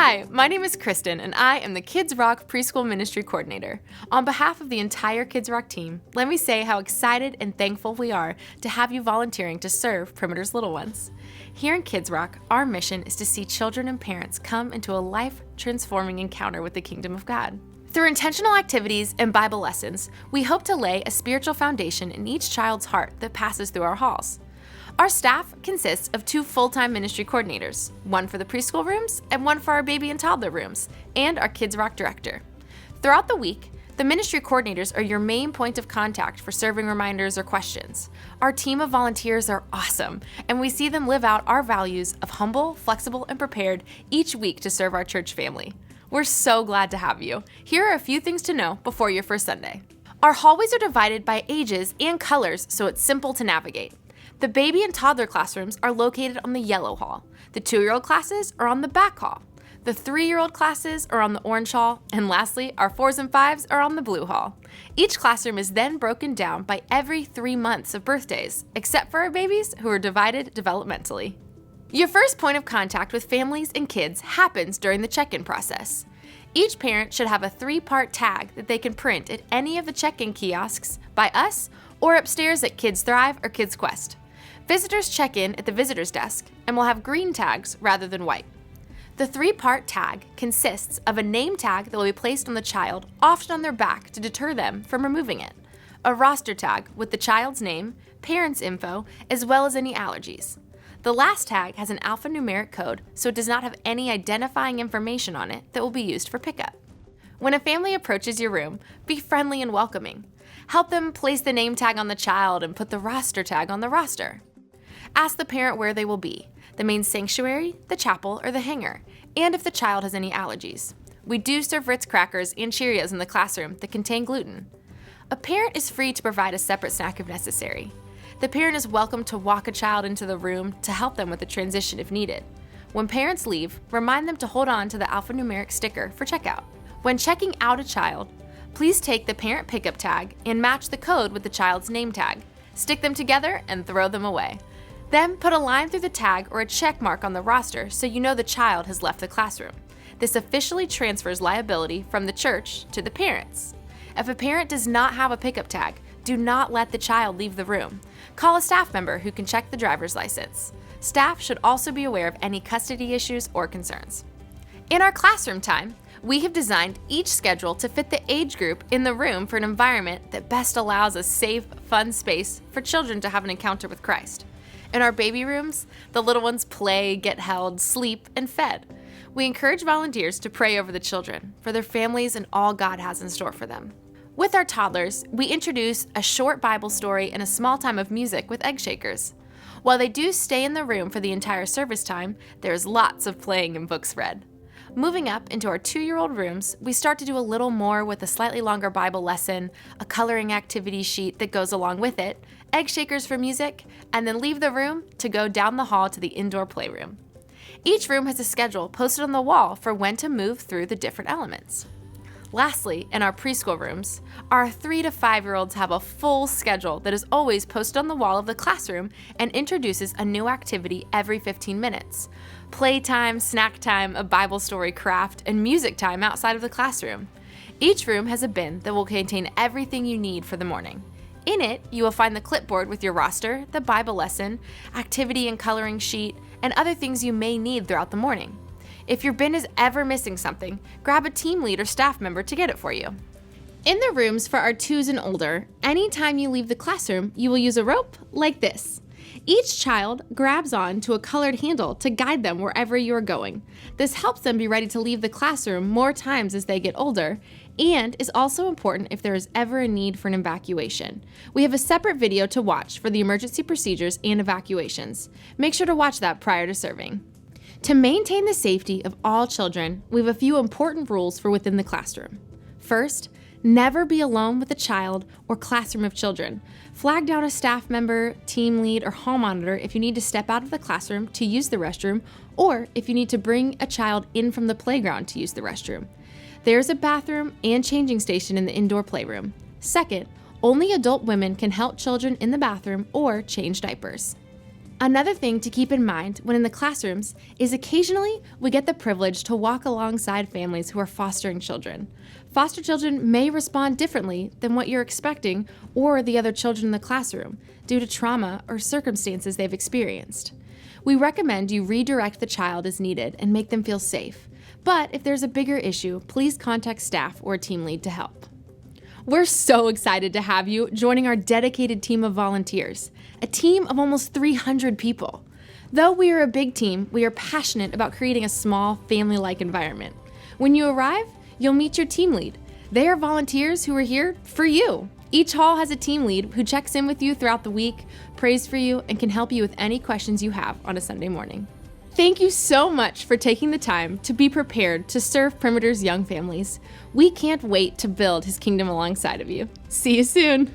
Hi, my name is Kristen, and I am the Kids Rock Preschool Ministry Coordinator. On behalf of the entire Kids Rock team, let me say how excited and thankful we are to have you volunteering to serve Perimeter's little ones. Here in Kids Rock, our mission is to see children and parents come into a life-transforming encounter with the kingdom of God. Through intentional activities and Bible lessons, we hope to lay a spiritual foundation in each child's heart that passes through our halls. Our staff consists of 2 full-time ministry coordinators, one for the preschool rooms and one for our baby and toddler rooms, and our Kids Rock director. Throughout the week, the ministry coordinators are your main point of contact for serving reminders or questions. Our team of volunteers are awesome, and we see them live out our values of humble, flexible, and prepared each week to serve our church family. We're so glad to have you. Here are a few things to know before your first Sunday. Our hallways are divided by ages and colors, so it's simple to navigate. The baby and toddler classrooms are located on the yellow hall. The 2-year-old classes are on the back hall. The 3-year-old classes are on the orange hall. And lastly, our 4s and 5s are on the blue hall. Each classroom is then broken down by every 3 months of birthdays, except for our babies who are divided developmentally. Your first point of contact with families and kids happens during the check-in process. Each parent should have a 3-part tag that they can print at any of the check-in kiosks by us or upstairs at Kids Thrive or Kids Quest. Visitors check in at the visitor's desk and will have green tags rather than white. The 3-part tag consists of a name tag that will be placed on the child, often on their back to deter them from removing it, a roster tag with the child's name, parents' info, as well as any allergies. The last tag has an alphanumeric code, so it does not have any identifying information on it that will be used for pickup. When a family approaches your room, be friendly and welcoming. Help them place the name tag on the child and put the roster tag on the roster. Ask the parent where they will be, the main sanctuary, the chapel, or the hangar, and if the child has any allergies. We do serve Ritz crackers and Cheerios in the classroom that contain gluten. A parent is free to provide a separate snack if necessary. The parent is welcome to walk a child into the room to help them with the transition if needed. When parents leave, remind them to hold on to the alphanumeric sticker for checkout. When checking out a child, please take the parent pickup tag and match the code with the child's name tag. Stick them together and throw them away. Then put a line through the tag or a check mark on the roster so you know the child has left the classroom. This officially transfers liability from the church to the parents. If a parent does not have a pickup tag, do not let the child leave the room. Call a staff member who can check the driver's license. Staff should also be aware of any custody issues or concerns. In our classroom time, we have designed each schedule to fit the age group in the room for an environment that best allows a safe, fun space for children to have an encounter with Christ. In our baby rooms, the little ones play, get held, sleep, and fed. We encourage volunteers to pray over the children, for their families and all God has in store for them. With our toddlers, we introduce a short Bible story and a small time of music with egg shakers. While they do stay in the room for the entire service time, there's lots of playing and books read. Moving up into our 2-year-old rooms, we start to do a little more with a slightly longer Bible lesson, a coloring activity sheet that goes along with it, egg shakers for music, and then leave the room to go down the hall to the indoor playroom. Each room has a schedule posted on the wall for when to move through the different elements. Lastly, in our preschool rooms, our 3 to 5-year-olds have a full schedule that is always posted on the wall of the classroom and introduces a new activity every 15 minutes. Playtime, snack time, a Bible story, craft, and music time outside of the classroom. Each room has a bin that will contain everything you need for the morning. In it, you will find the clipboard with your roster, the Bible lesson, activity and coloring sheet, and other things you may need throughout the morning. If your bin is ever missing something, grab a team lead or staff member to get it for you. In the rooms for our 2s and older, anytime you leave the classroom, you will use a rope like this. Each child grabs on to a colored handle to guide them wherever you are going. This helps them be ready to leave the classroom more times as they get older, and is also important if there is ever a need for an evacuation. We have a separate video to watch for the emergency procedures and evacuations. Make sure to watch that prior to serving. To maintain the safety of all children, we have a few important rules for within the classroom. First, never be alone with a child or classroom of children. Flag down a staff member, team lead, or hall monitor if you need to step out of the classroom to use the restroom, or if you need to bring a child in from the playground to use the restroom. There's a bathroom and changing station in the indoor playroom. Second, only adult women can help children in the bathroom or change diapers. Another thing to keep in mind when in the classrooms is occasionally we get the privilege to walk alongside families who are fostering children. Foster children may respond differently than what you're expecting or the other children in the classroom due to trauma or circumstances they've experienced. We recommend you redirect the child as needed and make them feel safe. But if there's a bigger issue, please contact staff or a team lead to help. We're so excited to have you joining our dedicated team of volunteers, a team of almost 300 people. Though we are a big team, we are passionate about creating a small, family-like environment. When you arrive, you'll meet your team lead. They are volunteers who are here for you. Each hall has a team lead who checks in with you throughout the week, prays for you, and can help you with any questions you have on a Sunday morning. Thank you so much for taking the time to be prepared to serve Perimeter's young families. We can't wait to build his kingdom alongside of you. See you soon.